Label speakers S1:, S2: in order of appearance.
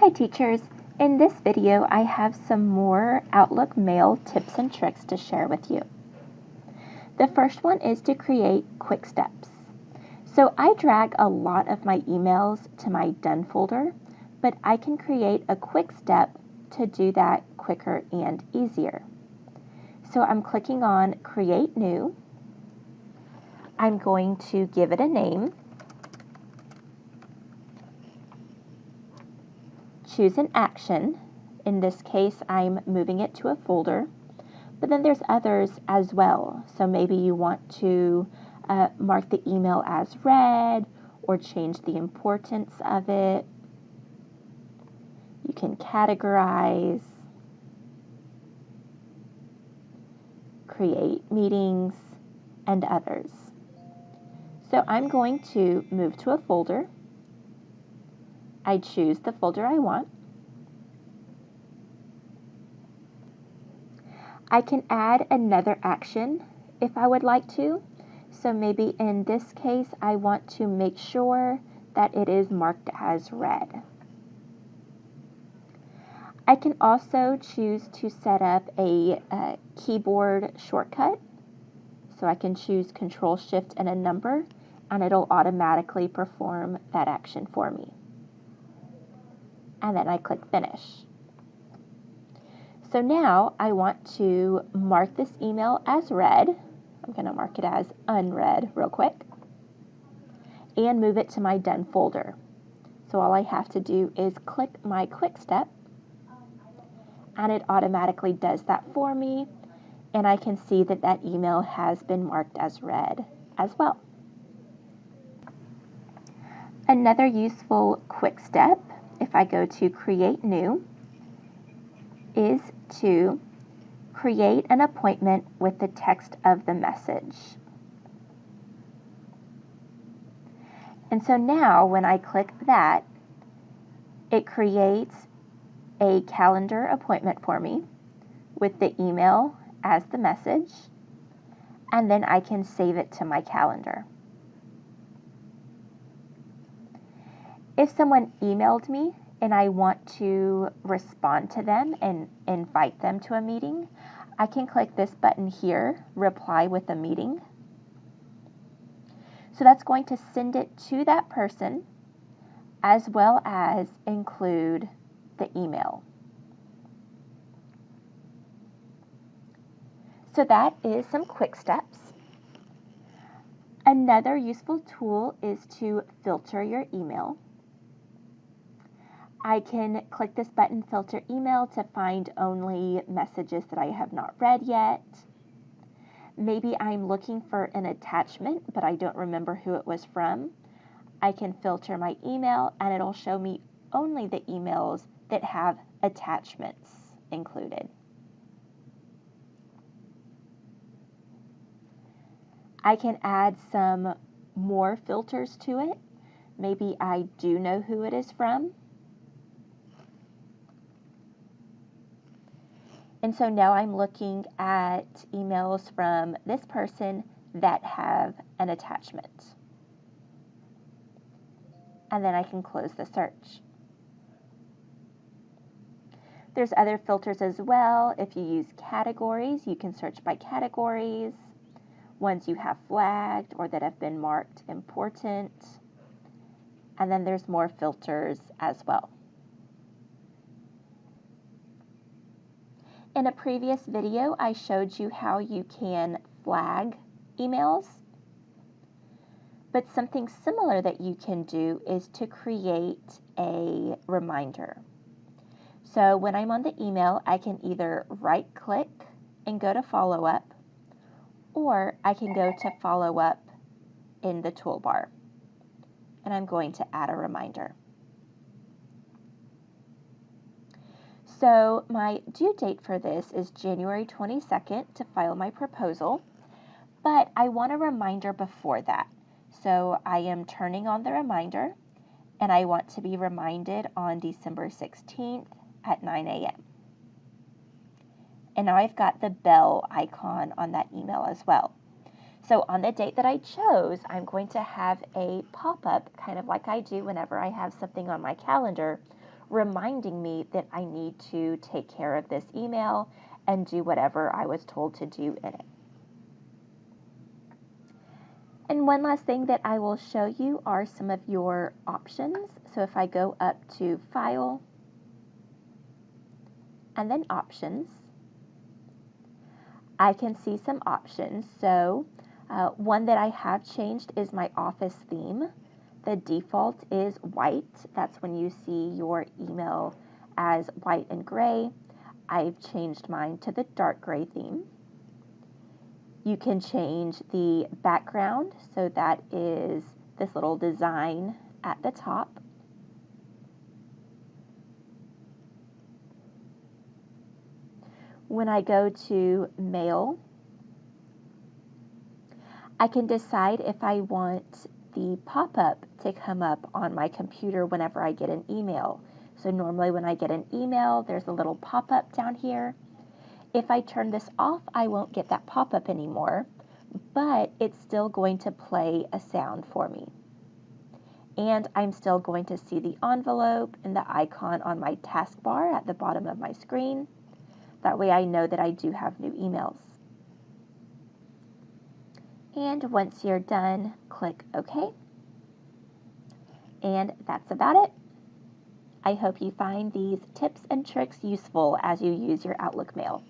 S1: Hi teachers, in this video I have some more Outlook Mail tips and tricks to share with you. The first one is to create quick steps. So I drag a lot of my emails to my Done folder, but I can create a quick step to do that quicker and easier. So I'm clicking on Create New. I'm going to give it a name. Choose an action. In this case, I'm moving it to a folder, but then there's others as well. So maybe you want to mark the email as read or change the importance of it. You can categorize, create meetings, and others. So I'm going to move to a folder. I choose the folder I want. I can add another action if I would like to. So maybe in this case, I want to make sure that it is marked as read. I can also choose to set up a keyboard shortcut. So I can choose Control Shift and a number, and it'll automatically perform that action for me. And then I click Finish. So now I want to mark this email as read. I'm going to mark it as unread real quick and move it to my Done folder. So all I have to do is click my quick step and it automatically does that for me, and I can see that that email has been marked as read as well. Another useful quick step, if I go to Create New, is to create an appointment with the text of the message. And so now when I click that, it creates a calendar appointment for me with the email as the message, and then I can save it to my calendar. If someone emailed me and I want to respond to them and invite them to a meeting, I can click this button here, Reply with a Meeting. So that's going to send it to that person as well as include the email. So that is some quick steps. Another useful tool is to filter your email. I can click this button, Filter Email, to find only messages that I have not read yet. Maybe I'm looking for an attachment, but I don't remember who it was from. I can filter my email, and it'll show me only the emails that have attachments included. I can add some more filters to it. Maybe I do know who it is from. And so now I'm looking at emails from this person that have an attachment. And then I can close the search. There's other filters as well. If you use categories, you can search by categories, ones you have flagged or that have been marked important. And then there's more filters as well. In a previous video, I showed you how you can flag emails, but something similar that you can do is to create a reminder. So when I'm on the email, I can either right-click and go to Follow Up, or I can go to Follow Up in the toolbar, and I'm going to add a reminder. So my due date for this is January 22nd to file my proposal, but I want a reminder before that. So I am turning on the reminder, and I want to be reminded on December 16th at 9 a.m. And now I've got the bell icon on that email as well. So on the date that I chose, I'm going to have a pop-up, kind of like I do whenever I have something on my calendar, reminding me that I need to take care of this email and do whatever I was told to do in it. And one last thing that I will show you are some of your options. So if I go up to File, and then Options, I can see some options. So one that I have changed is my office theme. The default is white. That's when you see your email as white and gray. I've changed mine to the dark gray theme. You can change the background, so that is this little design at the top. When I go to Mail, I can decide if I want the pop-up to come up on my computer whenever I get an email. So normally when I get an email, there's a little pop-up down here. If I turn this off, I won't get that pop-up anymore, but it's still going to play a sound for me. And I'm still going to see the envelope and the icon on my taskbar at the bottom of my screen. That way I know that I do have new emails. And once you're done, click OK. And that's about it. I hope you find these tips and tricks useful as you use your Outlook Mail.